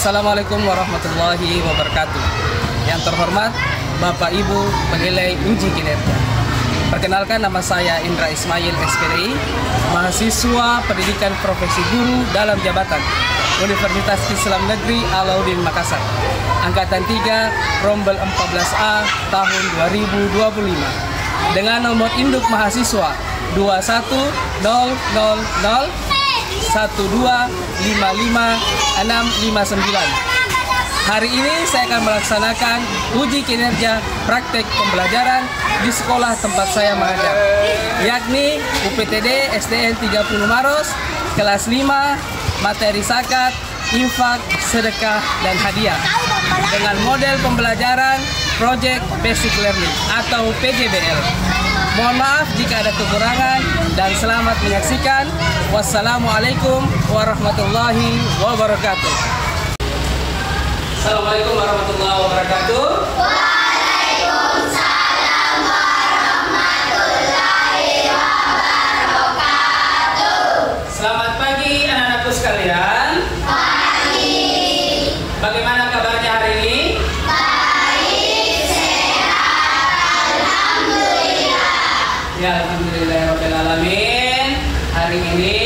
Assalamualaikum warahmatullahi wabarakatuh. Yang terhormat Bapak Ibu penilai uji kinerja. Perkenalkan, nama saya Indra Ismail SPDI, mahasiswa pendidikan profesi guru dalam jabatan Universitas Islam Negeri Alauddin Makassar, Angkatan 3, Rombel 14A tahun 2025, dengan nomor induk mahasiswa 2100012555659. Hari ini saya akan melaksanakan uji kinerja praktek pembelajaran di sekolah tempat saya mengajar, yakni UPTD SDN 30 Maros, kelas 5, materi zakat, infak, sedekah, dan hadiah, dengan model pembelajaran Project Basic Learning atau PJBL. Mohon maaf jika ada kekurangan dan selamat menyaksikan. Wassalamualaikum warahmatullahi wabarakatuh. Assalamualaikum warahmatullahi wabarakatuh. Waalaikumsalam warahmatullahi wabarakatuh. Selamat pagi anak-anakku sekalian. Pagi. Bagaimana kabarnya hari ini? Baik, sehat, alhamdulillah. Ya, alhamdulillahirabbil alamin. Hari ini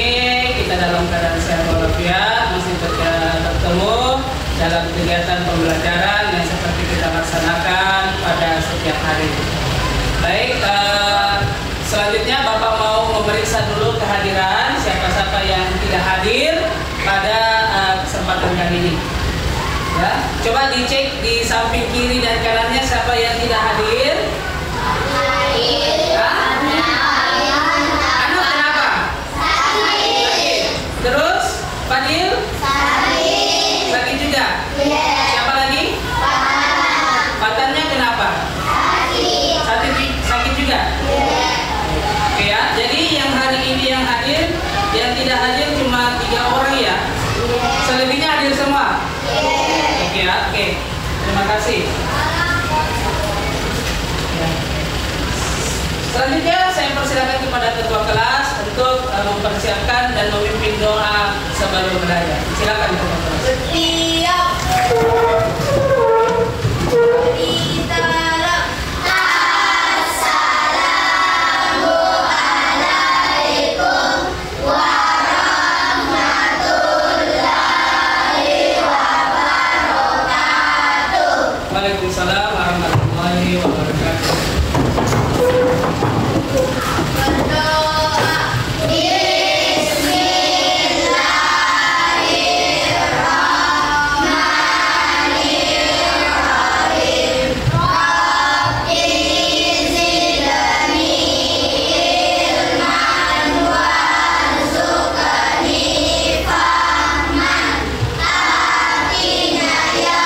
kita dalam keadaan sehat walafiat, masih bertemu dalam kegiatan pembelajaran yang seperti kita laksanakan pada setiap hari. Baik, selanjutnya Bapak mau memeriksa dulu kehadiran siapa-siapa yang tidak hadir pada kesempatan kali ini. Ya, coba dicek di samping kiri dan kanannya siapa yang tidak hadir. Anu kenapa? Sakit. Terus Fadil? Sakit juga? Siapa lagi? Patannya kenapa? Sakit juga? Oke ya, jadi yang hari ini yang hadir, yang tidak hadir cuma 3 orang ya? Selebihnya hadir semua? Oke ya, oke. Terima kasih. Ya. Selanjutnya saya persilakan kepada ketua kelas untuk mempersiapkan dan memimpin doa sebelum belajar. Silakan ketua kelas. Setiap Assalamualaikum warahmatullahi wabarakatuh. Waalaikumsalam warahmatullahi wabarakatuh. Berdoa. Bismillahirrahmanirrahim. Rabbi zidni ilman warzuqni fahman. Atina ya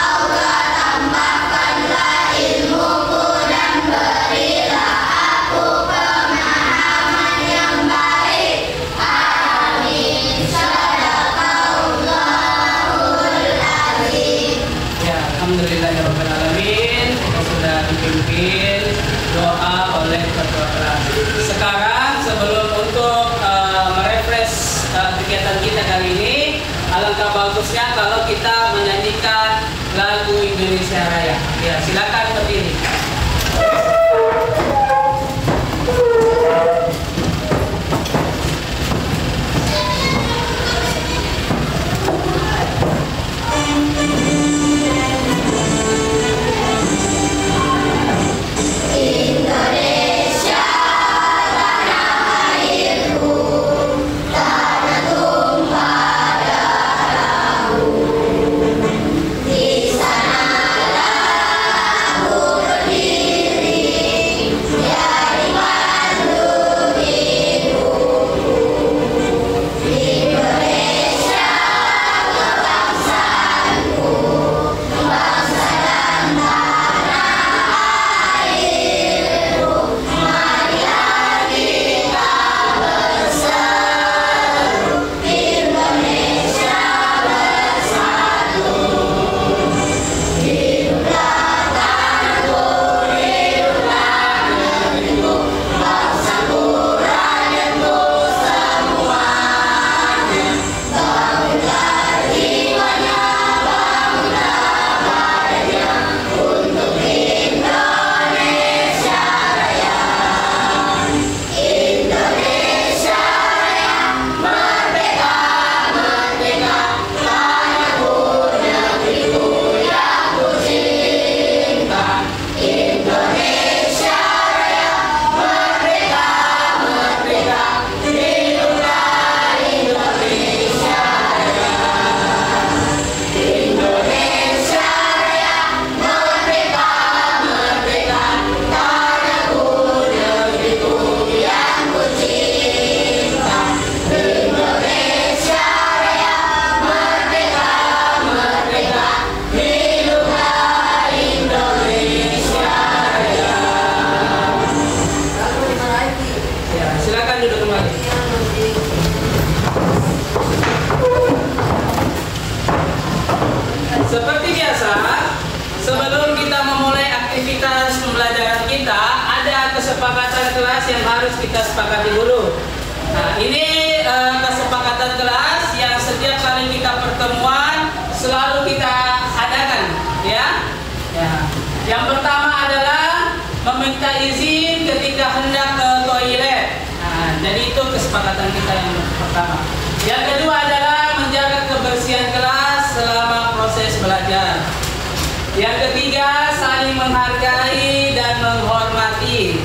Allah, tambahkanlah ilmuku dan berilah aku pemahaman yang baik. Amin. Sadaqallahul azim. Ya, alhamdulillahirabbil alamin. Kita sudah dipimpin doa oleh ketua kelas. Sekarang sebelum untuk merefresh kegiatan kita kali ini, alangkah bagusnya kalau kita menyanyikan lagu Indonesia Raya. Ya, silakan berdiri. Indonesia tanah airku, tanah tumpah darahku. Di sanalah aku harus kita sepakati dulu. Nah, ini kesepakatan kelas yang setiap kali kita pertemuan selalu kita adakan, ya. Yang pertama adalah meminta izin ketika hendak ke toilet. Nah, jadi itu kesepakatan kita yang pertama. Yang kedua adalah menjaga kebersihan kelas selama proses belajar. Yang ketiga, saling menghargai dan menghormati.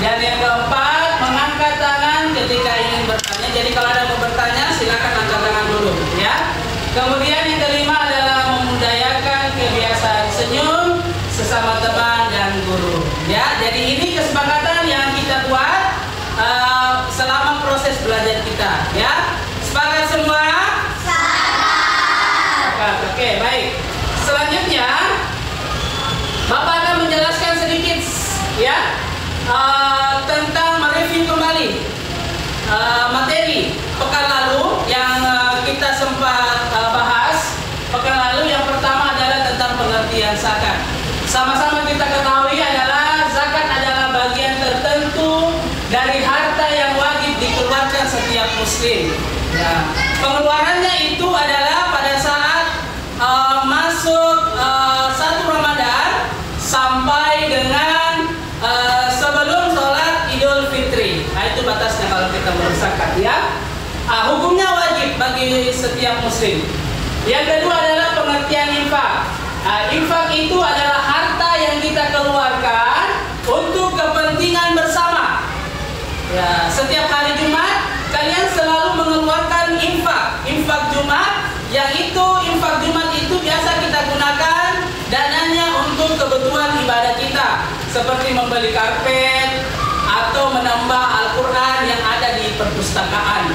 Dan yang keempat, mengangkat tangan ketika ingin bertanya. Jadi kalau ada mau bertanya, silakan angkat tangan dulu, ya. Kemudian yang kelima adalah memudayakan kebiasaan senyum sesama teman dan guru. Ya, jadi ini kesepakatan yang kita buat selama proses belajar kita. Ya, sepakat semua? Sepakat. Oke, baik. Selanjutnya, Bapak akan menjelaskan sedikit, ya, tentang mereview kembali materi pekan lalu yang kita sempat bahas. Pekan lalu yang pertama adalah tentang pengertian zakat. Sama-sama kita ketahui adalah zakat adalah bagian tertentu dari harta yang wajib dikeluarkan setiap muslim. Ya. Pengeluarannya itu adalah pada saat masuk 1 Ramadan sampai dengan sebelum sholat Idul Fitri. Nah, itu batasnya kalau kita berzakat, ya. Hukumnya wajib bagi setiap muslim. Yang kedua adalah pengertian infak. Infak itu adalah harta yang kita keluarkan untuk kepentingan bersama. Ya, setiap hari Jumat kalian selalu mengeluarkan infak Jumat, yang itu infak Jumat itu biasa kita gunakan dananya untuk kebutuhan ibadah kita, seperti membeli karpet atau menambah Al-Quran yang ada di perpustakaan.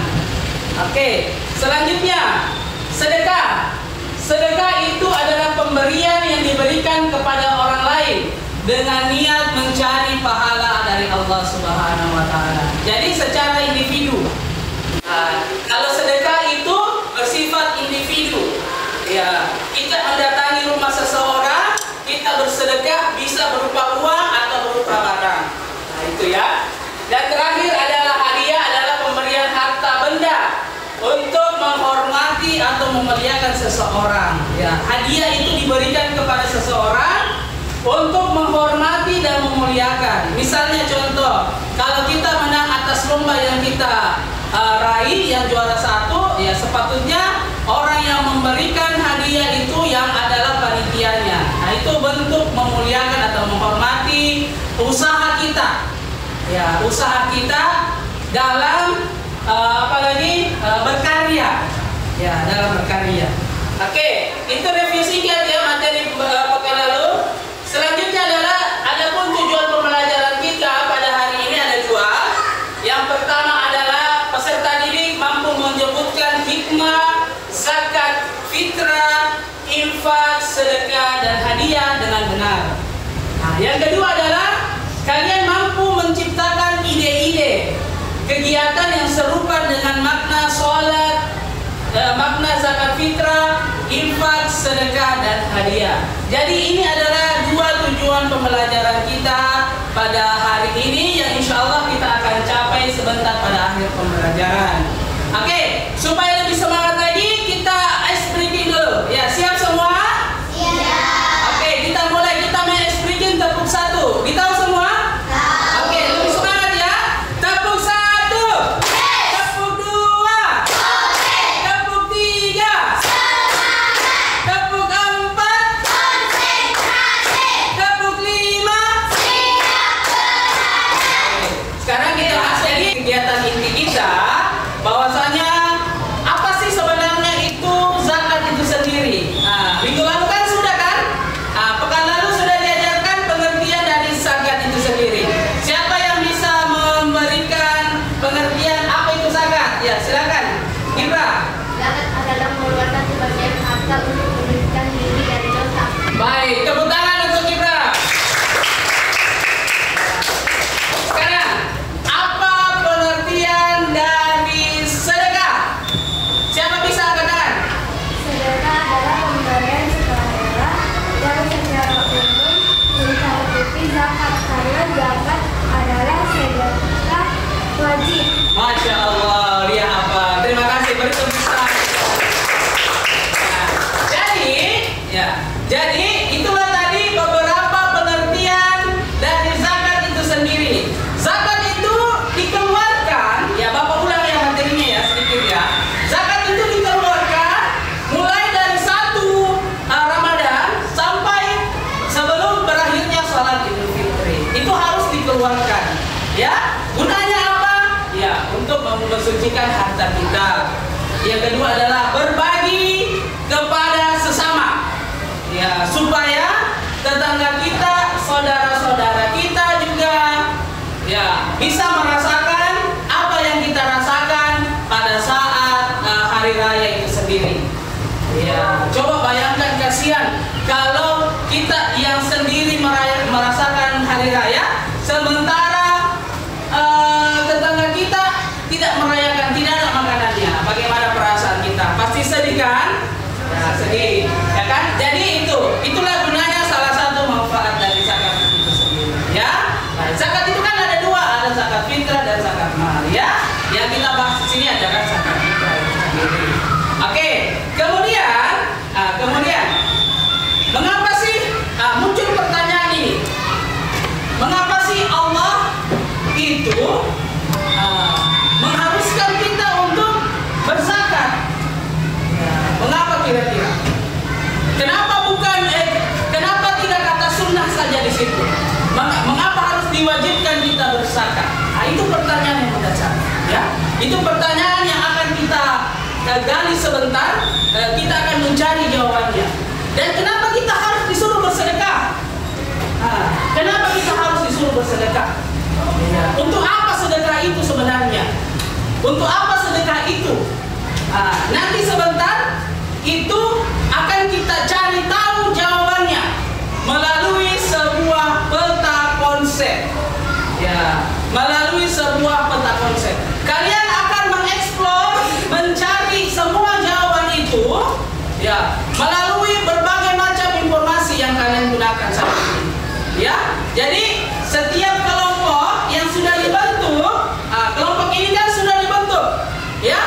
Oke, selanjutnya sedekah. Sedekah itu adalah pemberian yang diberikan kepada orang lain dengan niat mencari pahala dari Allah Subhanahu wa taala. Jadi secara individu. Kalau sedekah itu bersifat individu. Ya, kita mendatangi rumah seseorang, kita bersedekah bisa berupa uang atau berupa barang. Nah, itu ya. Dan terakhir adalah hadiah, adalah pemberian harta benda untuk menghormati atau memuliakan seseorang. Ya, hadiah itu diberikan kepada seseorang untuk menghormati dan memuliakan. Misalnya contoh, kalau kita menang atas lomba yang kita raih, yang juara 1, ya sepatutnya orang yang memberikan hadiah itu yang adalah panitianya. Nah, itu bentuk memuliakan atau menghormati usaha kita. Ya, usaha kita dalam berkarya. Ya, dalam berkarya. Oke, itu review singkat ya materi pekan lalu. Selanjutnya adalah adapun tujuan pembelajaran kita pada hari ini ada 2. Yang pertama adalah peserta didik mampu menyebutkan hikmah zakat fitrah, infak, sedekah dan hadiah dengan benar. Nah, yang kedua adalah kalian mampu menciptakan ide-ide kegiatan yang serupa dengan makna sholat, makna zakat fitrah, infak, sedekah dan hadiah. Jadi ini adalah 2 tujuan pembelajaran kita pada hari ini yang insya Allah kita akan capai sebentar pada akhir pembelajaran. Oke, supaya lebih semangat lagi kita ice breaking dulu. Ya, siap semua? Siap. Oke, kita mulai, kita main ice breaking tepuk 1. Kita semua? Oke, lebih semangat ya. Tepuk 1. Tepuk 2. Tepuk 3. Tepuk 4. Tepuk 5. Sekarang kita bahas lagi kegiatan inti kita, bahwasanya apa sih sebenarnya itu zakat itu sendiri. Nah, minggu lalu kan sudah kan? Pekan lalu sudah diajarkan pengertian dari zakat itu sendiri. Siapa yang bisa memberikan pengertian apa itu zakat? Ya, silakan. Ibra. Zakat adalah mengeluarkan sebagian harta untuk membersihkan diri dari dosa. Baik, tepuk tangan untuk Ibra. Sekarang, apa pengertian dari sedekah? Siapa bisa angkat tangan? Sedekah adalah pemberian sukarela yang secara umum mencakupi zakat, karena zakat adalah sedekah wajib. Masya Allah, lihat apa? Terima kasih, beri tepuk tangan. Nah, jadi itulah tadi beberapa pengertian dari zakat itu sendiri. Zakat itu dikeluarkan, ya Bapak ulang ya materinya ya sedikit ya. Zakat itu dikeluarkan mulai dari 1 Ramadan sampai sebelum berakhirnya salat Idul Fitri. Itu harus dikeluarkan. Ya, gunanya apa? Ya, untuk mensucikan harta kita. Yang kedua adalah berbagi kepada sesama. Ya, supaya tetangga kita, saudara-saudara kita juga ya bisa merasakan apa yang kita rasakan pada saat hari raya itu sendiri. Ya, coba bayangkan kasihan kalau kita yang sendiri merasakan hari raya, sementara tetangga kita tidak merayakan, tidak ada makanannya. Bagaimana perasaan kita? Pasti sedih kan? Ya, sedih, ya kan? Jadi itulah gunanya salah satu manfaat dari zakat itu sendiri. Ya, nah, zakat itu kan ada 2, ada zakat fitrah dan zakat mal. Ya, yang kita bahas di sini ada kan zakat fitrah itu sendiri. Oke, kemudian mengapa sih muncul pertanyaan ini? Mengapa sih Allah itu mengharuskan kita untuk berzakat? Mengapa kira-kira? Kenapa tidak kata sunnah saja di situ? Mengapa harus diwajibkan kita berzakat? Nah, itu pertanyaan yang mendasar. Ya, itu pertanyaan yang akan kita gali sebentar. Kita akan mencari jawabannya. Dan kenapa kita harus disuruh bersedekah? Kenapa kita harus disuruh bersedekah? Untuk apa sedekah itu sebenarnya? Untuk apa sedekah itu? Nanti sebentar itu akan kita cari tahu jawabannya melalui sebuah peta konsep. Ya, melalui sebuah peta konsep. Kalian akan mengeksplor, mencari semua jawaban itu, ya, melalui berbagai macam informasi yang kalian gunakan saat ini. Ya, jadi setiap kelompok yang sudah dibentuk, kelompok ini kan sudah dibentuk, ya.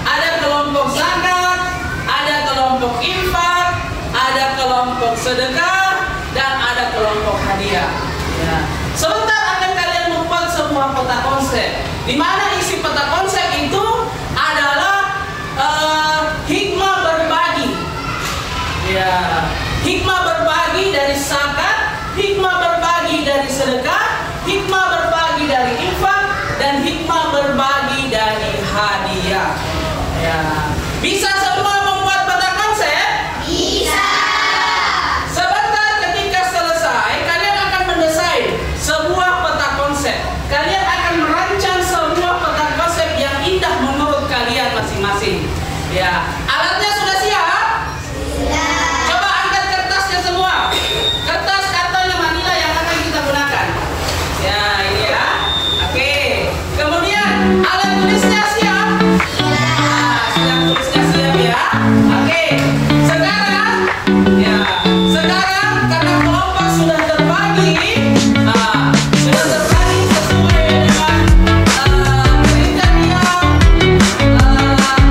Ada kelompok zakat, ada kelompok infak, ada kelompok sedekah, dan ada kelompok hadiah. Ya. Sebentar akan kalian membuat sebuah peta konsep, di mana isi peta konsep itu adalah hikmah berbagi. Ya, hikmah berbagi dari zakat, hikmah berbagi dari sedekah, hikmah berbagi dari infak, dan hikmah berbagi dari hadiah. Ya, bisa semua membuat peta konsep? Bisa. Sebentar ketika selesai, kalian akan mendesain sebuah peta konsep. Kalian akan merancang sebuah peta konsep yang indah menurut kalian masing-masing. Ya, alatnya sudah siap? Coba angkat kertasnya semua. Kertas karton manila yang akan kita gunakan. Ya, ini ya. Oke. Kemudian alat tulisnya siap? Siap tulisnya siap ya. Oke. Sekarang karena kelompok sudah terbagi, sesuai dengan kriteria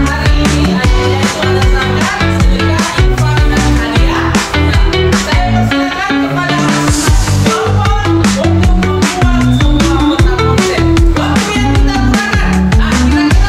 hari ini, yaitu ada zakat, sedekah, infak, dan hadiah. Saya persilakan kepada kelompok untuk membuat sebuah peta konsep. Waktu yang kita gunakan, kira-kira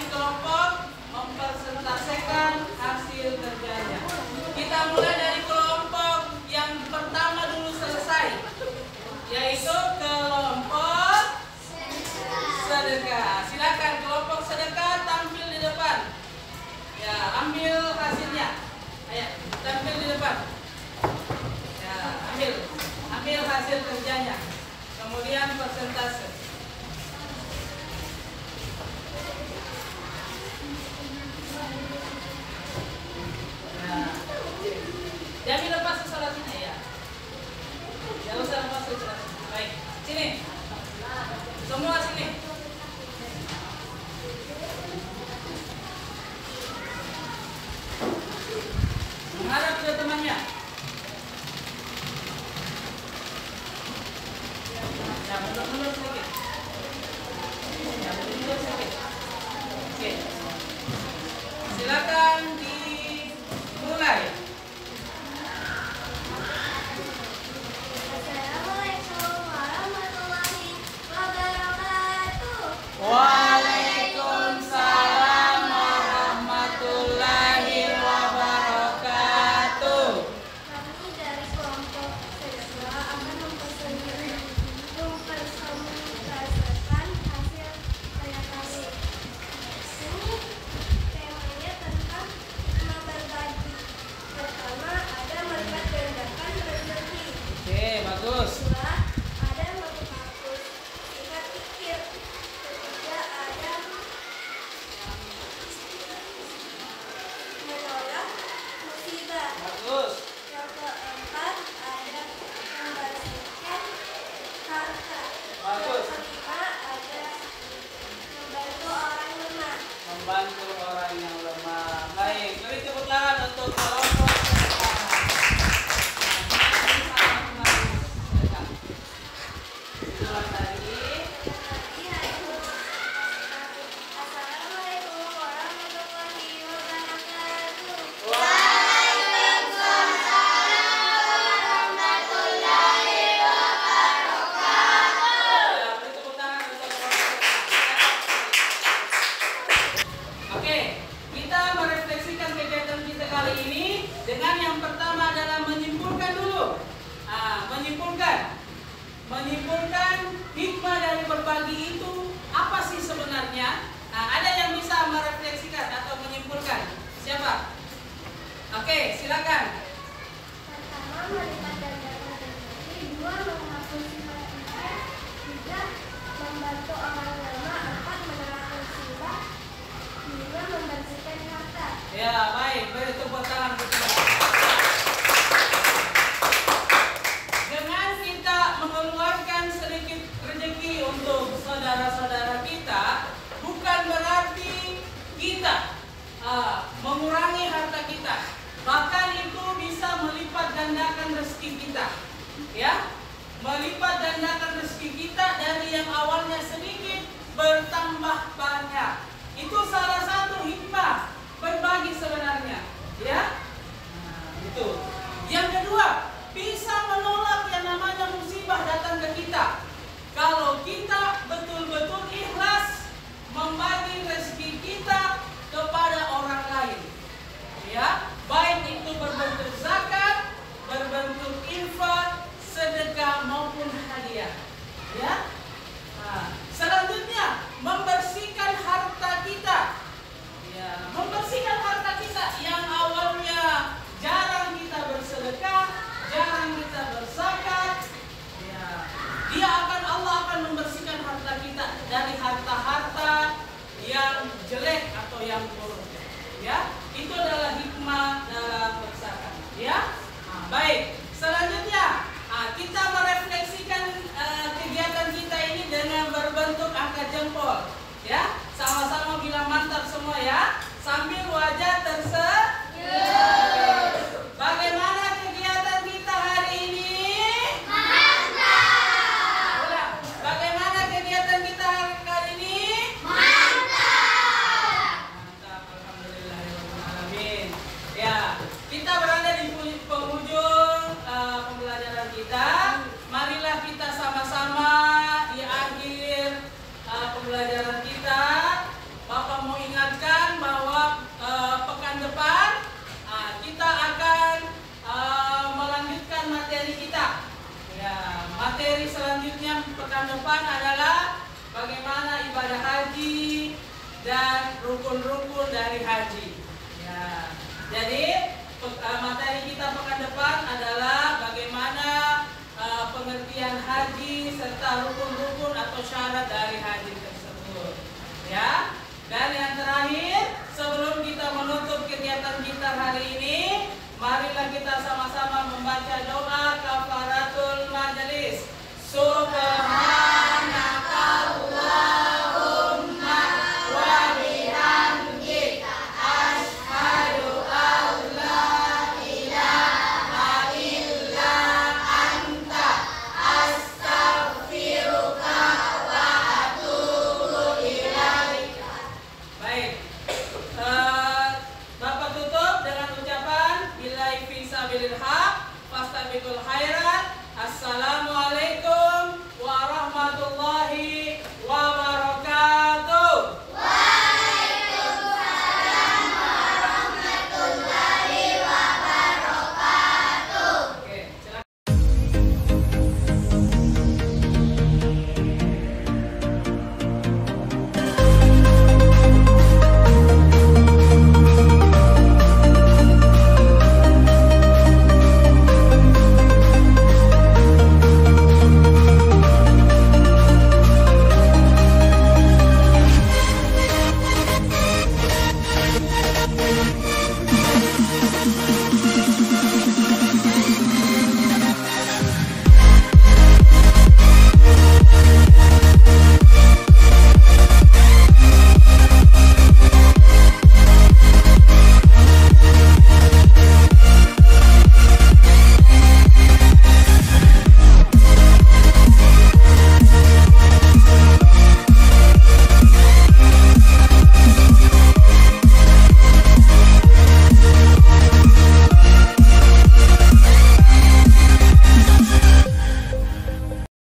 masing-masing kelompok mempresentasikan hasil kerjanya. Kita mulai dari kelompok yang pertama dulu selesai, yaitu kelompok sedekah. Silakan kelompok sedekah tampil di depan. Ya, ambil hasilnya. Ayo, tampil di depan. Ya, ambil hasil kerjanya. Kemudian persentase. Nah, jangan lepas sesalatnya ya. Jangan usah lepas sesalatnya. Baik, sini. Semua sini. Menghadap ke temannya. Ya, mundur sedikit. Ya, mundur sedikit. Oke. Silakan dimulai. Assalamualaikum warahmatullahi wabarakatuh. Waalaikumsalam warahmatullahi wabarakatuh. Kami dari kelompok sedekah akan mempresentasikan hasil karya kami. Ini temanya tentang hikmah berbagi. Pertama, ada melipat gandakan rezeki. Oke, bagus. Kedua, ada menghapus sifat pikir. Ketiga, ada menolak musibah. Bagus. Yang keempat, ada membersihkan harta. Bagus. Yang kelima, ada membantu orang lemah. Membantu orang yang lemah. Baik, beri tepuk tangan untuk kelompok sedekah. Ulang lagi. Assalamualaikum warahmatullahi wabarakatuh. Ya, beri tepuk tangan untuk kelompok sedekah. Oke, kita merefleksikan kegiatan kita kali ini dengan yang pertama adalah menyimpulkan dulu. Menyimpulkan hikmah dari berbagi itu apa sih sebenarnya? Ada yang bisa merefleksikan atau menyimpulkan? Siapa? Oke, silakan. Pertama, melipat gandakan rezeki. Dua, menghapus sifat pikir. Tiga, membantu orang lemah. Empat, menolak musibah. Lima, membersihkan harta. Ya, baik. Beri tepuk tangan untuk kita. Dengan kita mengeluarkan sedikit rezeki untuk saudara-saudara kita, bukan berarti kita mengurangi harta kita. Bahkan itu bisa melipat gandakan rezeki kita. Ya, melipat gandakan rezeki kita dari yang awalnya sedikit bertambah banyak. Itu salah satu hikmah berbagi sebenarnya. Ya, itu. Yang kedua, bisa menolak yang namanya musibah datang ke kita. Kalau kita betul-betul ikhlas membagi rezeki kita kepada orang lain, ya, baik itu berbentuk zakat, berbentuk infak, sedekah maupun hadiah, ya. Selanjutnya membersihkan harta kita, ya, membersihkan harta kita yang awalnya jarang kita bersedekah, jarang kita berzakat, ya, Allah akan membersihkan harta kita dari harta-harta yang jelek atau yang buruk. Ya, itu adalah hikmah dalam berzakat. Ya, baik. Selanjutnya, kita merefleksikan kegiatan kita ini dengan berbentuk angkat jempol. Ya, sama-sama bilang mantap semua ya, sambil wajah tersenyum. Bagaimana kegiatan kita hari ini? Mantap. Ulang. Bagaimana kegiatan kita hari ini? Mantap. Mantap, alhamdulillahirobbilalamin. Ya, kita berada di penghujung pembelajaran kita. Marilah kita sama-sama di akhir pembelajaran kita. Bapak mau ingat pekan depan adalah bagaimana ibadah haji dan rukun-rukun dari haji. Ya. Jadi materi kita pekan depan adalah bagaimana pengertian haji serta rukun-rukun atau syarat dari haji tersebut. Ya. Dan yang terakhir, sebelum kita menutup kegiatan kita hari ini, marilah kita sama-sama membaca doa kafarat